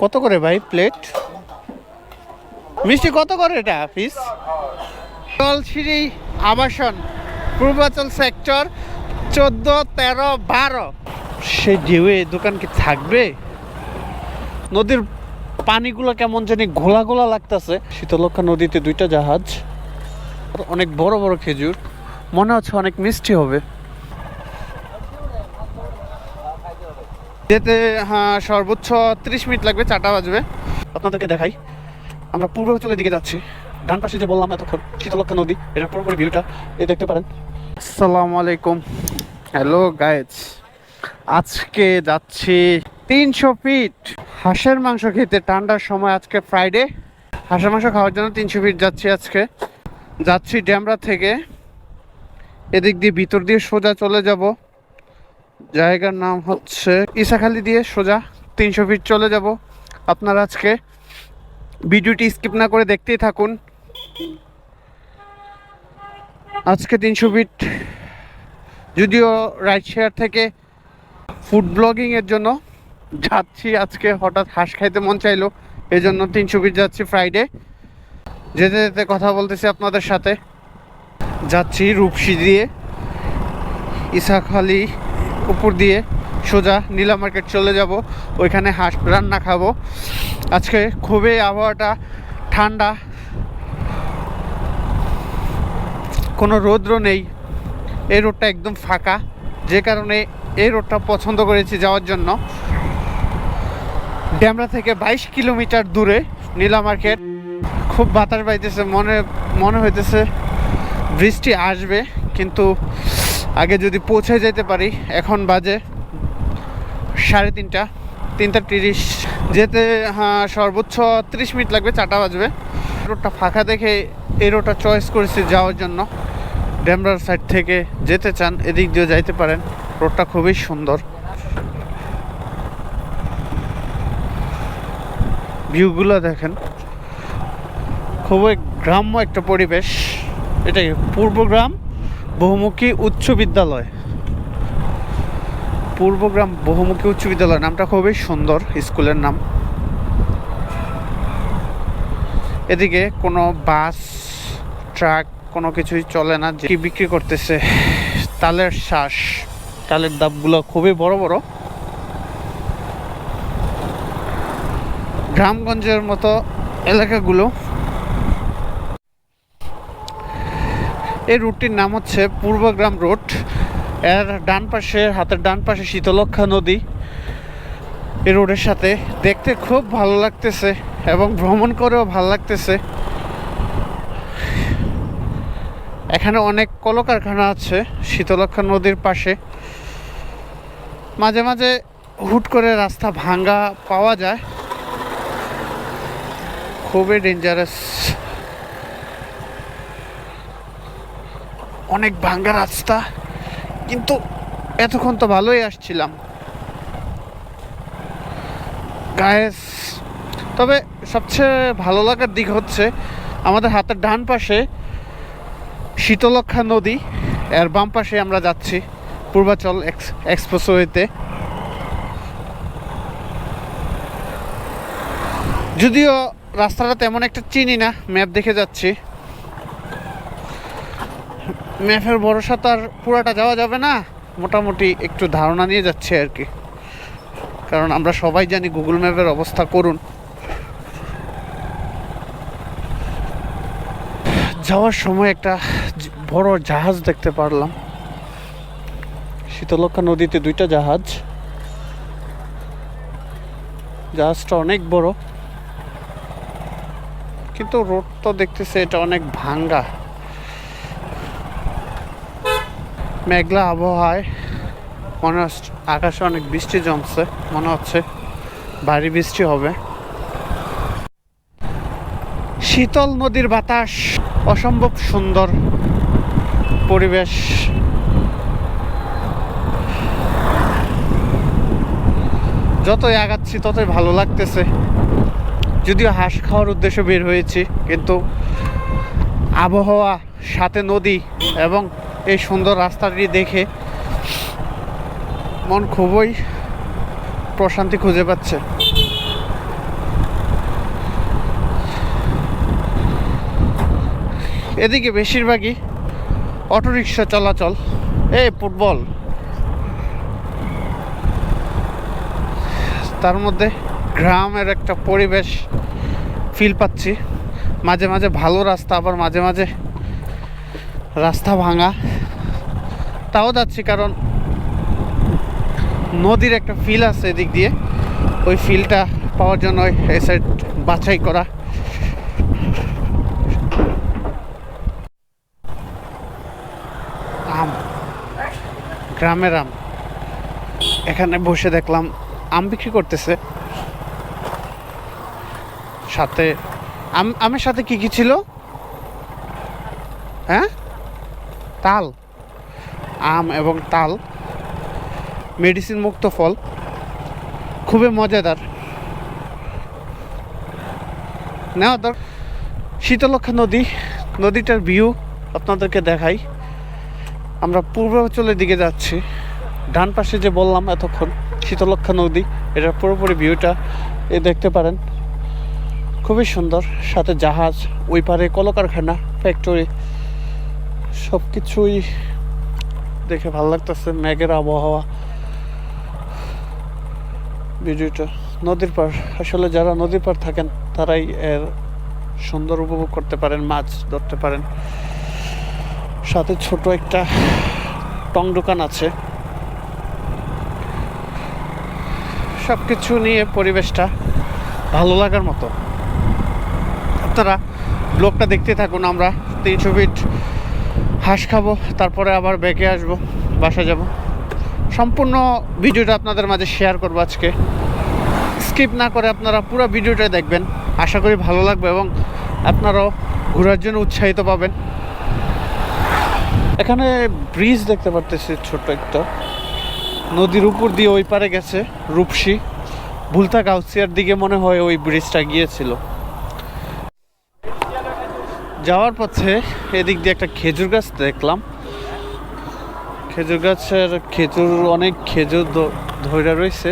কত করে ভাই প্লেট? মিষ্টি কত করে এটা পিস? জলসিঁড়ি আবাসন পূর্বাচল সেক্টর 14, 13, 12। সে ঢেউয়ে দোকান কি থাকবে? নদীর পানিগুলো কেমন জানি ঘোলা ঘোলা লাগতেছে। শীতলক্ষা নদীতে দুইটা জাহাজ, অনেক বড় বড় খেজুর, মনে হচ্ছে অনেক মিষ্টি হবে। যেতে হ্যাঁ সর্বোচ্চ 30 মিনিট লাগবে, 4টা বাজবে। আপনাদেরকে দেখাই, আমরা পূর্বাচলের দিকে যাচ্ছি। ডান পাশে যে বললাম এতক্ষণ শীতলক্ষা নদী, এটা পুরোপুরি ভিউটা এই দেখতে পারেন। আসসালামু আলাইকুম, হ্যালো গাইজ। আজকে যাচ্ছি 300 ফিট হাঁসের মাংস খেতে। ঠান্ডার সময়, আজকে ফ্রাইডে, হাঁসের মাংস খাওয়ার জন্য 300 ফিট যাচ্ছি। আজকে যাচ্ছি ড্যামরা থেকে, এদিক দিয়ে ভিতর দিয়ে সোজা চলে যাব। জায়গার নাম হচ্ছে ইসাখালি দিয়ে সোজা 300 ফিট চলে যাব। আপনারা আজকে ভিডিওটি স্কিপ না করে দেখতেই থাকুন। আজকে 300 ফিট, যদিও রাইড শেয়ার থেকে ফুড ব্লগিং এর জন্য যাচ্ছি। আজকে হঠাৎ হাঁস খাইতে মন চাইলো, এই জন্য 300 ফিট যাচ্ছি ফ্রাইডে। যেতে যেতে কথা বলতেছি আপনাদের সাথে। যাচ্ছি রূপসী দিয়ে ইসাখালি উপর দিয়ে সোজা নীলা মার্কেট চলে যাব, ওইখানে হাঁস রান্না খাবো। আজকে খুবই আবহাওয়াটা ঠান্ডা, কোনো রৌদ্র নেই, এই রোডটা একদম ফাঁকা, যে কারণে এই রোডটা পছন্দ করেছি যাওয়ার জন্য। ড্যামরা থেকে 22 কিলোমিটার দূরে নীলা মার্কেট। খুব বাতাস বাইতেছে, মনে হইতেছে বৃষ্টি আসবে, কিন্তু আগে যদি পৌঁছে যেতে পারি। এখন বাজে 3:30, 3:30। যেতে হ্যাঁ সর্বোচ্চ 30 মিনিট লাগবে, 4টা বাজবে। রোডটা ফাঁকা দেখে এই রোডটা চয়েস করেছি যাওয়ার জন্য। ড্যামরার সাইড থেকে যেতে চান এদিক দিয়ে যাইতে পারেন, রোডটা খুবই সুন্দর, ভিউগুলো দেখেন। খুবই গ্রাম্য একটা পরিবেশ। এটাই পূর্বগ্রাম বহুমুখী উচ্চ বিদ্যালয়। পূর্বগ্রাম বহুমুখী উচ্চ বিদ্যালয় নামটা খুবই সুন্দর, স্কুলের নাম। এদিকে কোনো বাস, ট্রাক কোনো কিছুই চলে না। কি বিক্রি করতেছে? তালের শ্বাস, তালের ডাবগুলো খুবই বড় বড়, গ্রামগঞ্জের মতো এলাকাগুলো। এই রুটটির নাম হচ্ছে পূর্বগ্রাম রোড। এর ডান পাশে, হাতের ডান পাশে শীতলক্ষা নদী। এই রোডের সাথে দেখতে খুব ভালো লাগতেছে এবং ভ্রমণ করেও ভালো লাগতেছে। এখানে অনেক কলকারখানা আছে শীতলক্ষা নদীর পাশে। মাঝে মাঝে হুট করে রাস্তা ভাঙ্গা পাওয়া যায়, খুবই ডেঞ্জারাস। অনেক ভাঙ্গা রাস্তা, কিন্তু এতক্ষণ তো ভালোই আসছিলাম গায়েস। তবে সবচেয়ে ভালো লাগার দিক হচ্ছে আমাদের হাতের ডান পাশে শীতলক্ষা নদী, এর বাম পাশে আমরা যাচ্ছি পূর্বাচল এক্সপ্রেসওয়েতে। যদিও রাস্তাটা তেমন একটা চিনি না, ম্যাপ দেখে যাচ্ছি। ম্যাপের ভরসা তো আর পুরাটা যাওয়া যাবে না, মোটামুটি একটু ধারণা নিয়ে যাচ্ছে আর কি, কারণ আমরা সবাই জানি গুগল ম্যাপের অবস্থা করুন। যাওয়ার সময় একটা বড় জাহাজ দেখতে পারলাম। শীতলক্ষা নদীতে দুইটা জাহাজ, জাহাজটা অনেক বড়, কিন্তু রোড তো দেখতেছে এটা অনেক ভাঙ্গা। মেঘলা আবহাওয়ায় মনে হচ্ছে আকাশে অনেক বৃষ্টি জমছে, মনে হচ্ছে ভারী বৃষ্টি হবে। শীতল নদীর বাতাস, অসম্ভব সুন্দর পরিবেশ। যতই আগাচ্ছি ততই ভালো লাগতেছে। যদিও হাঁস খাওয়ার উদ্দেশ্যে বের হয়েছি, কিন্তু আবহাওয়া, সাথে নদী এবং এই সুন্দর রাস্তাটি দেখে মন খুবই প্রশান্তি খুঁজে পাচ্ছে। এদিকে বেশিরভাগই অটোরিকশা চলাচল। ফুটবল, তার মধ্যে গ্রামের একটা পরিবেশ ফিল পাচ্ছি। মাঝে মাঝে ভালো রাস্তা, আবার মাঝে মাঝে রাস্তা ভাঙা, তাও যাচ্ছি কারণ নদীর একটা ফিল আছে এদিক দিয়ে। ওই ফিলটা পাওয়ার জন্য এই সাইড বাছাই করা। আম, গ্রামের আম। এখানে বসে দেখলাম আম বিক্রি করতেছে। সাথে আমের সাথে কি কি ছিল? হ্যাঁ, তাল। আম এবং তাল মেডিসিন মুক্ত ফল, খুবই মজাদার। নেওয়া দরকার। শীতলক্ষা নদী, নদীটার ভিউ আপনাদেরকে দেখাই। আমরা পূর্বাঞ্চলের দিকে যাচ্ছি। ডান পাশে যে বললাম এতক্ষণ শীতলক্ষা নদী, এটার পুরোপুরি ভিউটা দেখতে পারেন। খুবই সুন্দর, সাথে জাহাজ, ওই পারে কলকারখানা, ফ্যাক্টরি, সব কিছুই দেখে ভালো লাগতেছে। মেঘের আবহাওয়া, ভিডিওটা নদীর পার। আসলে যারা নদীর পার থাকেন তারাই এর সুন্দর উপভোগ করতে পারেন, মাছ ধরতে পারেন। সাথে ছোট একটা টং দোকান আছে। সব কিছু নিয়ে পরিবেশটা ভালো লাগার মতো। আপনারা ব্লগটা দেখতে থাকুন। আমরা 300 ফিট হাঁস খাবো, তারপরে আবার ব্যাকে আসবো, বাসা যাব। সম্পূর্ণ ভিডিওটা আপনাদের মাঝে শেয়ার করবো আজকে। স্কিপ না করে আপনারা পুরো ভিডিওটা দেখবেন, আশা করি ভালো লাগবে এবং আপনারাও ঘোরার জন্য উৎসাহিত পাবেন। এখানে ব্রিজ দেখতে পারতেছি, ছোট্ট একটা নদীর উপর দিয়ে ওই পারে গেছে রূপসী। ভুলতা গাউসিয়ার দিকে মনে হয় ওই ব্রিজটা গিয়েছিল। যাওয়ার পথে এদিক দিয়ে একটা খেজুর গাছ দেখলাম। খেজুর গাছের অনেক খেজুর ধরে রয়েছে,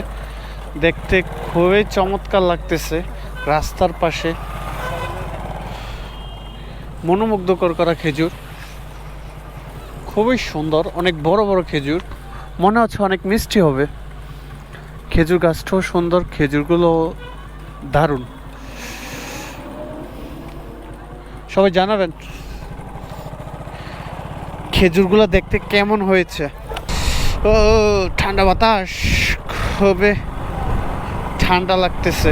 দেখতে খুবই চমৎকার লাগতেছে। রাস্তার পাশে মনোমুগ্ধকর করা খেজুর, খুবই সুন্দর। অনেক বড় বড় খেজুর, মনে হচ্ছে অনেক মিষ্টি হবে। খেজুর গাছটাও সুন্দর, খেজুরগুলো দারুণ। সবাই জানাবেন খেজুরগুলো দেখতে কেমন হয়েছে। ও ঠান্ডা বাতাস, খুবই ঠান্ডা লাগতেছে।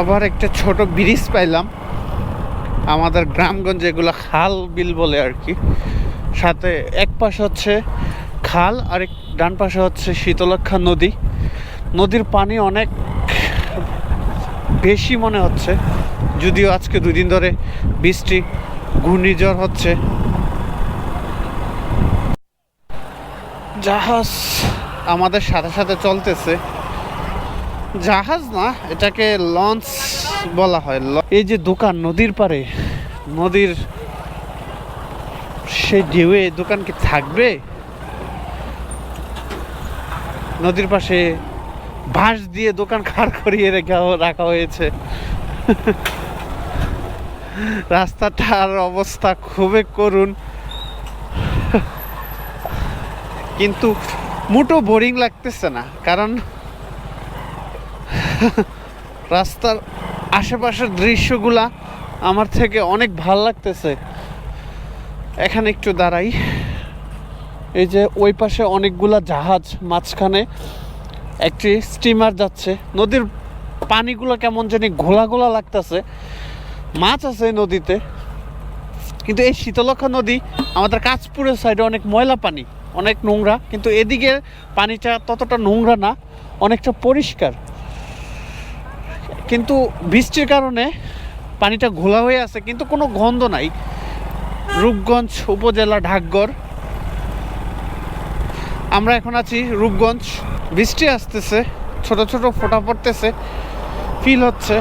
আবার একটা ছোট ব্রিজ পাইলাম। আমাদের গ্রামগঞ্জে এগুলো খাল বিল বলে আর কি। সাথে এক পাশে হচ্ছে খাল, আর ডান পাশে হচ্ছে শীতলক্ষা নদী। নদীর পানি অনেক বেশি মনে হচ্ছে, যদিও আজকে 2 দিন ধরে বৃষ্টি, ঘূর্ণিঝড় হচ্ছে। জাহাজ আমাদের সাথে সাথে চলতেছে। জাহাজ না, এটাকে লঞ্চ বলা হয়। এই যে দোকান নদীর পারে, নদীর সেই ঢেউয়ে দোকান কি থাকবে? নদীর পাশে বাঁশ দিয়ে দোকান খাড় করিয়ে রাখা হয়েছে। রাস্তাটার অবস্থা খুবই করুণ, কিন্তু মোটো বোরিং লাগতেছে না, কারণ রাস্তার আশেপাশের দৃশ্যগুলা আমার থেকে অনেক ভাল লাগতেছে। এখানে একটু দাঁড়াই। এই যে ওই পাশে অনেকগুলা জাহাজ, মাঝখানে একটি স্টিমার যাচ্ছে। নদীর পানিগুলো কেমন জানি ঘোলা ঘোলা লাগতেছে। মাছ আছে নদীতে, কিন্তু এই শীতলক্ষা নদী আমাদের কাঁচপুরের সাইডে অনেক ময়লা পানি, অনেক নোংরা, কিন্তু এদিকে পানিটা ততটা নোংরা না, অনেকটা পরিষ্কার। কিন্তু বৃষ্টির কারণে পানিটা ঘোলা হয়ে আছে, কিন্তু কোনো গন্ধ নাই। রূপগঞ্জ উপজেলা, ঢাকগড়। আমরা এখন আছি রূপগঞ্জ। বৃষ্টি আসতেছে, ছোট ছোট ফোঁটা পড়তেছে, ফিল হচ্ছে।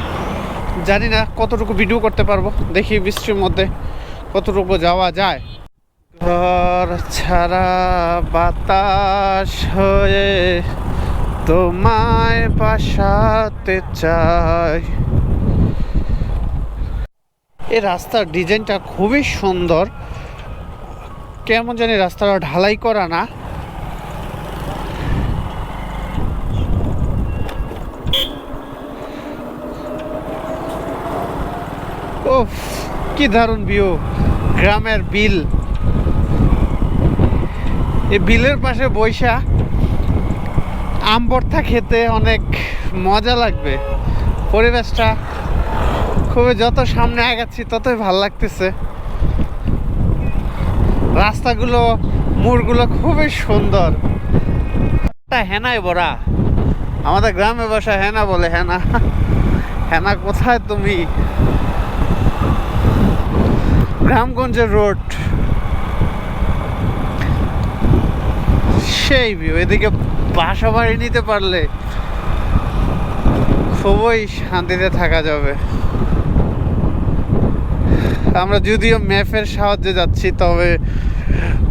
জানি না কতটুকু ভিডিও করতে পারবো, দেখি বৃষ্টির মধ্যে কতটুকু যাওয়া যায়। ঘর ছাড়া বাতাস হয়ে তোমায় বাসাতে চাই। এই রাস্তার ডিজাইনটা খুবই সুন্দর, কেমন জানি রাস্তাটা ঢালাই করা না। ওফ, কি দারুণ ভিউ! গ্রামের বিল, এই বিলের পাশে বৈশা আম ভর্তা খেতে অনেক মজা লাগবে। পরিবেশটা খুবই, যত সামনে আগাচ্ছি ততই ভাল লাগতেছে। রাস্তাগুলো, মোড়গুলো খুবই সুন্দর। হেনায় ভরা, আমাদের গ্রামে বাসা হেনা বলে। হেনা, হেনা কোথায় তুমি? গ্রামগঞ্জের রোড, সেই ভিউ। এদিকে বাসা বাড়ি নিতে পারলে খুবই শান্তিতে থাকা যাবে। আমরা যদিও ম্যাপের সাহায্যে যাচ্ছি, তবে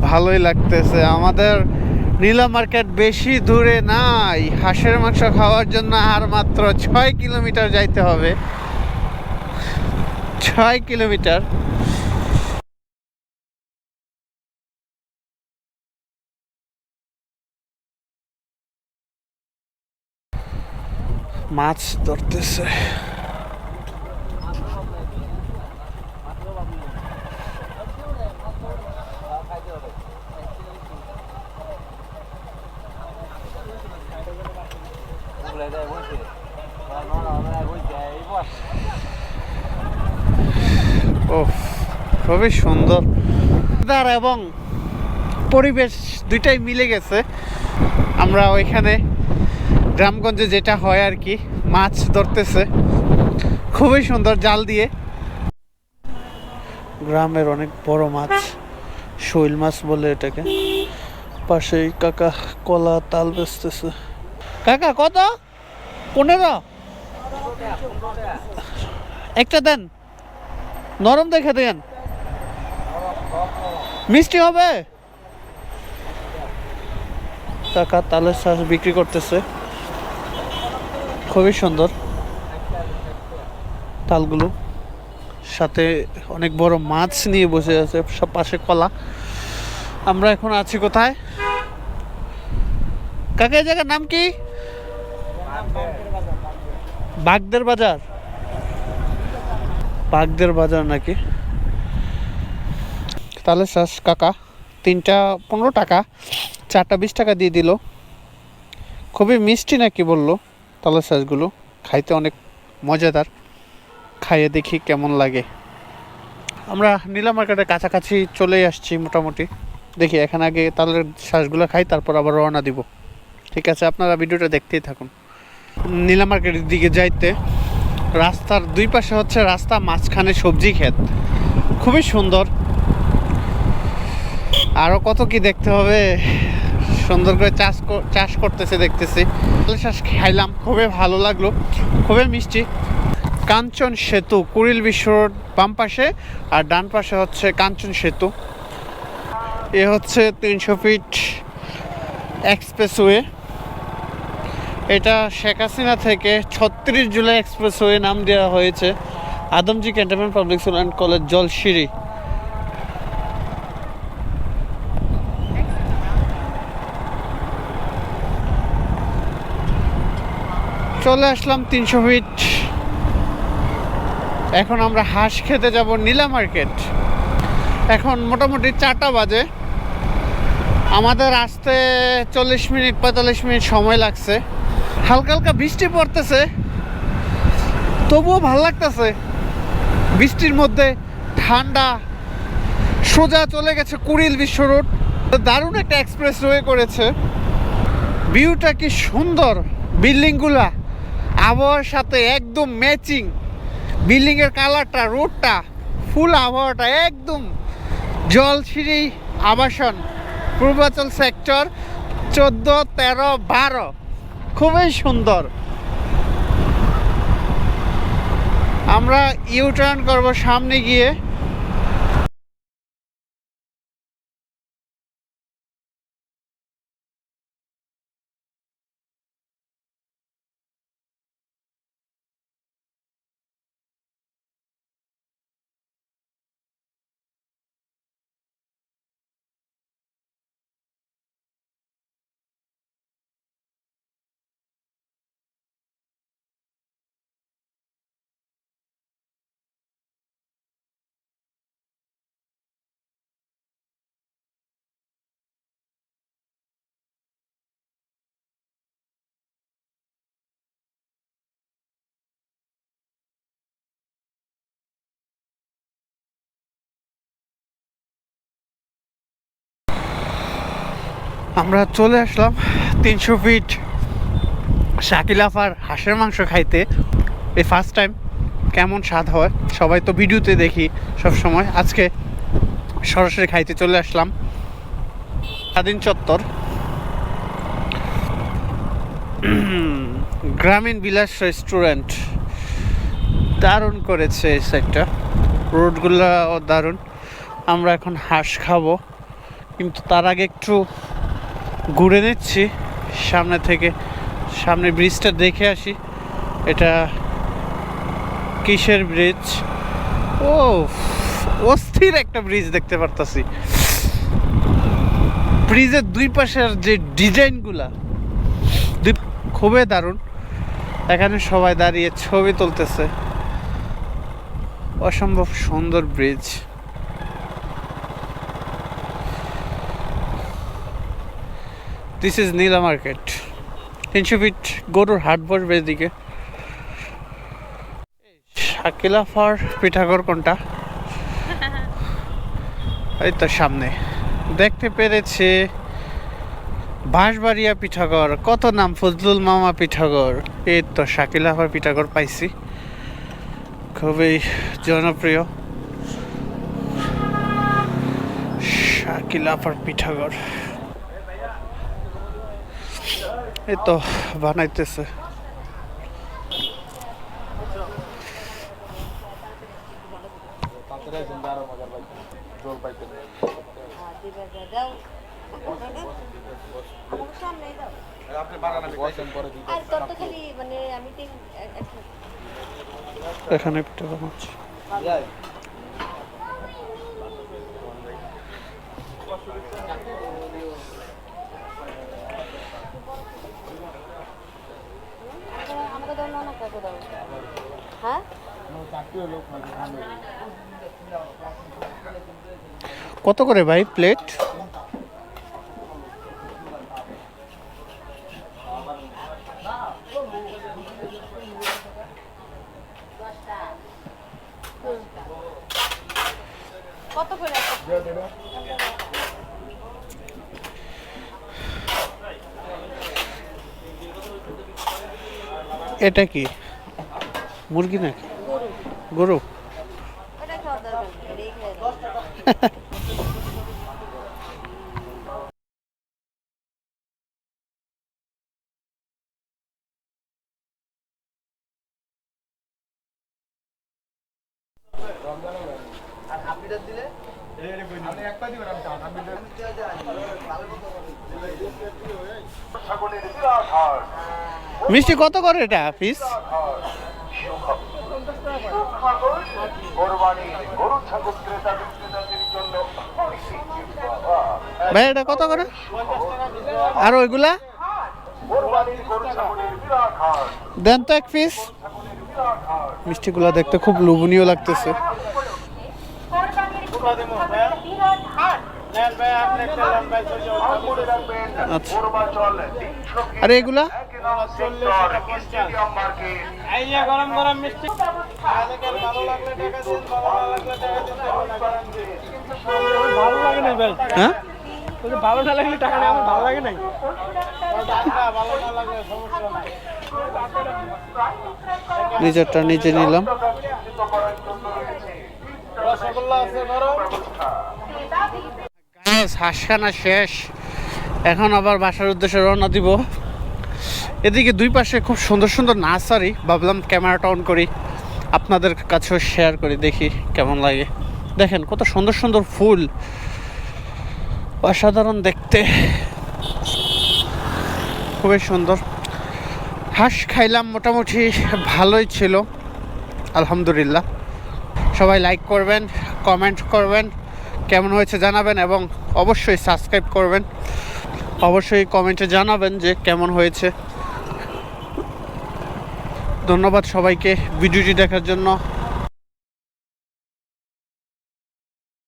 ভালোই লাগতেছে। আমাদের নীলা মার্কেট বেশি দূরে নাই, হাঁসের মাংস খাওয়ার জন্য আর মাত্র 6 কিলোমিটার যাইতে হবে। 6 কিলোমিটার। মাছ ধরতেছে। ও, খুবই সুন্দর এবং পরিবেশ দুইটাই মিলে গেছে। আমরা ওইখানে গ্রামগঞ্জে যেটা হয় আর কি, মাছ ধরতেছে খুবই সুন্দর জাল দিয়ে। গ্রামের অনেক বড় মাছ, শৈল মাছ বলে এটাকে। পাশেই কাকা কলা তাল বেচতেছে। কাকা কত? 15? একটা দেন, নরম দেখে দেন। মিষ্টি হবে? কাকা তালের শাঁস বিক্রি করতেছে, খুবই সুন্দর তালগুলো। সাথে অনেক বড় মাছ নিয়ে বসে আছে, সব পাশে কলা। আমরা এখন আছি কোথায় কাকা? এই জায়গার নাম কি? বাগদের বাজার। বাগদের বাজার নাকি? তালের শাঁস কাকা 3টা 15 টাকা, 4টা 20 টাকা দিয়ে দিল। খুবই মিষ্টি নাকি বললো তালের শাঁসগুলো, খাইতে অনেক মজাদার। খাইয়ে দেখি কেমন লাগে। আমরা নীলা মার্কেটের কাছাকাছি চলে আসছি মোটামুটি। দেখি এখানে আগে তালের শাঁসগুলো খাই, তারপর আবার রওনা দিব। ঠিক আছে, আপনারা ভিডিওটা দেখতেই থাকুন। নীলা মার্কেটের দিকে যাইতে রাস্তার দুই পাশে হচ্ছে রাস্তা, মাঝখানে সবজি ক্ষেত, খুবই সুন্দর। আরও কত কি দেখতে হবে। সুন্দর করে চাষ করতেছে দেখতেছি। তালের শাঁস খাইলাম, খুবই ভালো লাগলো, খুবই মিষ্টি। কাঞ্চন সেতু, কুড়িল বিশ্ব রোড বাম পাশে, আর ডান পাশে হচ্ছে কাঞ্চন সেতু। এ হচ্ছে 300 ফিট এক্সপ্রেসওয়ে। এটা শেখ হাসিনা থেকে 36 জুলাই এক্সপ্রেসওয়ে নাম দেওয়া হয়েছে। Adamjee cantonment public school and college, Jolshiri. চলে আসলাম 300 ফিট। এখন আমরা হাঁস খেতে যাব নীলা মার্কেট। এখন মোটামুটি 4টা বাজে। আমাদের আসতে 40 মিনিট 45 মিনিট সময় লাগছে। হালকা হালকা বৃষ্টি পড়তেছে, তবুও ভাল লাগতেছে। বৃষ্টির মধ্যে ঠান্ডা। সোজা চলে গেছে কুড়িল বিশ্ব রোড। দারুণ একটা এক্সপ্রেস ওয়ে করেছে। ভিউটা কি সুন্দর, বিল্ডিংগুলা আবহাওয়ার সাথে একদম ম্যাচিং। বিল্ডিংয়ের কালারটা, রোডটা, ফুল আবহাওয়াটা একদম। জলশিরি আবাসন, পূর্বাচল সেক্টর 14, 13, 12, খুবই সুন্দর। আমরা ইউ টার্ন করবো সামনে গিয়ে। আমরা চলে আসলাম 300 ফিট শাকিল আফার হাঁসের মাংস খাইতে। এই ফার্স্ট টাইম, কেমন স্বাদ হয় সবাই তো ভিডিওতে দেখি সব সময়, আজকে সরাসরি খাইতে চলে আসলাম। স্বাধীন চত্বর, গ্রামীণ বিলাস রেস্টুরেন্ট দারুণ করেছে এই সাইডটা, রোডগুলো দারুণ। আমরা এখন হাঁস খাবো, কিন্তু তার আগে একটু ঘুরে নিচ্ছি সামনে থেকে, সামনে ব্রিজটা দেখে আসি। এটা কিসের ব্রিজ? ও অস্থির একটা ব্রিজ দেখতে পারতাছি। ব্রিজের দুই পাশের যে ডিজাইনগুলা খুবই দারুণ। এখানে সবাই দাঁড়িয়ে ছবি তুলতেছে, অসম্ভব সুন্দর bridge. This is Nila market. 300 feet গরুর হাট বসবে এদিকে। শাকিল আফার পিঠাগড় কোনটা? এই তো সামনে দেখতে পেরেছে, বাঁশবাড়িয়া পিঠাগড়, কত নাম, ফজলুল মামা পিঠাগড়। এই তো শাকিল আফার পিঠাগড় পাইছি, খুবই জনপ্রিয় শাকিল আফার পিঠাগড়। এই তো বানাইতেছে। এখানে পিঠা বানাচ্ছে। কত করে ভাই প্লেট? কত করে? এটা কি মুরগি নাকি গরু? ওটা খাওয়ার দরকার নেই, মিষ্টি কত করে এটা পিস? ভাই এটা কত করে? আর ওইগুলা দেন তো এক পিস। মিষ্টিগুলা দেখতে খুব লোভনীয় লাগতেছে। আচ্ছা, আর এগুলা গরম গরম মিষ্টি ভালো লাগে না ভাই। হ্যাঁ, ভালো না লাগলে টাকা নেই, আমার ভালো লাগে নাই। ভালো না লাগলে সমস্যা নাই। নিজেরটা নিজে নিলাম। রসগোল্লা আছে গরম। হাঁস খানা শেষ, এখন আবার বাসার উদ্দেশ্যে রওনা দিব। এদিকে দুই পাশে খুব সুন্দর সুন্দর নার্সারি, ভাবলাম ক্যামেরাটা অন করি, আপনাদের কাছেও শেয়ার করি, দেখি কেমন লাগে। দেখেন কত সুন্দর সুন্দর ফুল, অসাধারণ দেখতে, খুবই সুন্দর। হাঁস খাইলাম, মোটামুটি ভালোই ছিল আলহামদুলিল্লাহ। সবাই লাইক করবেন, কমেন্ট করবেন, কেমন হয়েছে জানাবেন, এবং অবশ্যই সাবস্ক্রাইব করবেন। অবশ্যই কমেন্টে জানাবেন যে কেমন হয়েছে। ধন্যবাদ সবাইকে ভিডিওটি দেখার জন্য।